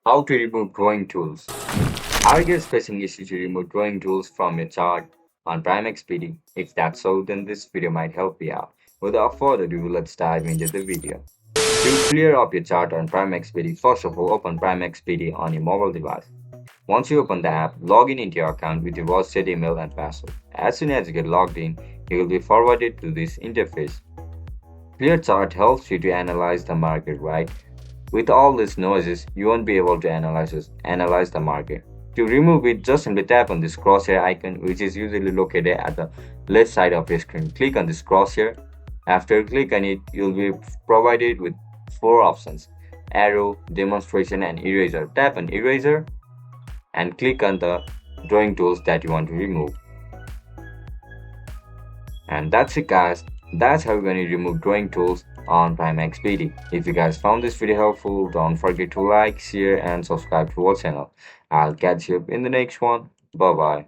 How to remove drawing tools. Are you guys facing issue to remove drawing tools from your chart on PrimeXBT? If that's so, then this video might help you out. Without further ado, let's dive into the video. To clear up your chart on PrimeXBT, first of all, open PrimeXBT on your mobile device. Once you open the app, log in into your account with your registered email and password. As soon as you get logged in, you will be forwarded to this interface. Clear chart helps you to analyze the market, right? With all these noises, you won't be able to analyze the market. To remove it, just simply tap on this crosshair icon, which is usually located at the left side of your screen. Click on this crosshair. After you click on it, you'll be provided with four options: arrow, demonstration, and eraser. Tap on eraser and click on the drawing tools that you want to remove. And that's it, guys. That's how you're going to remove drawing tools on PrimeXBT. If you guys found this video helpful, don't forget to like, share, and subscribe to our channel. I'll catch you up in the next one. Bye bye.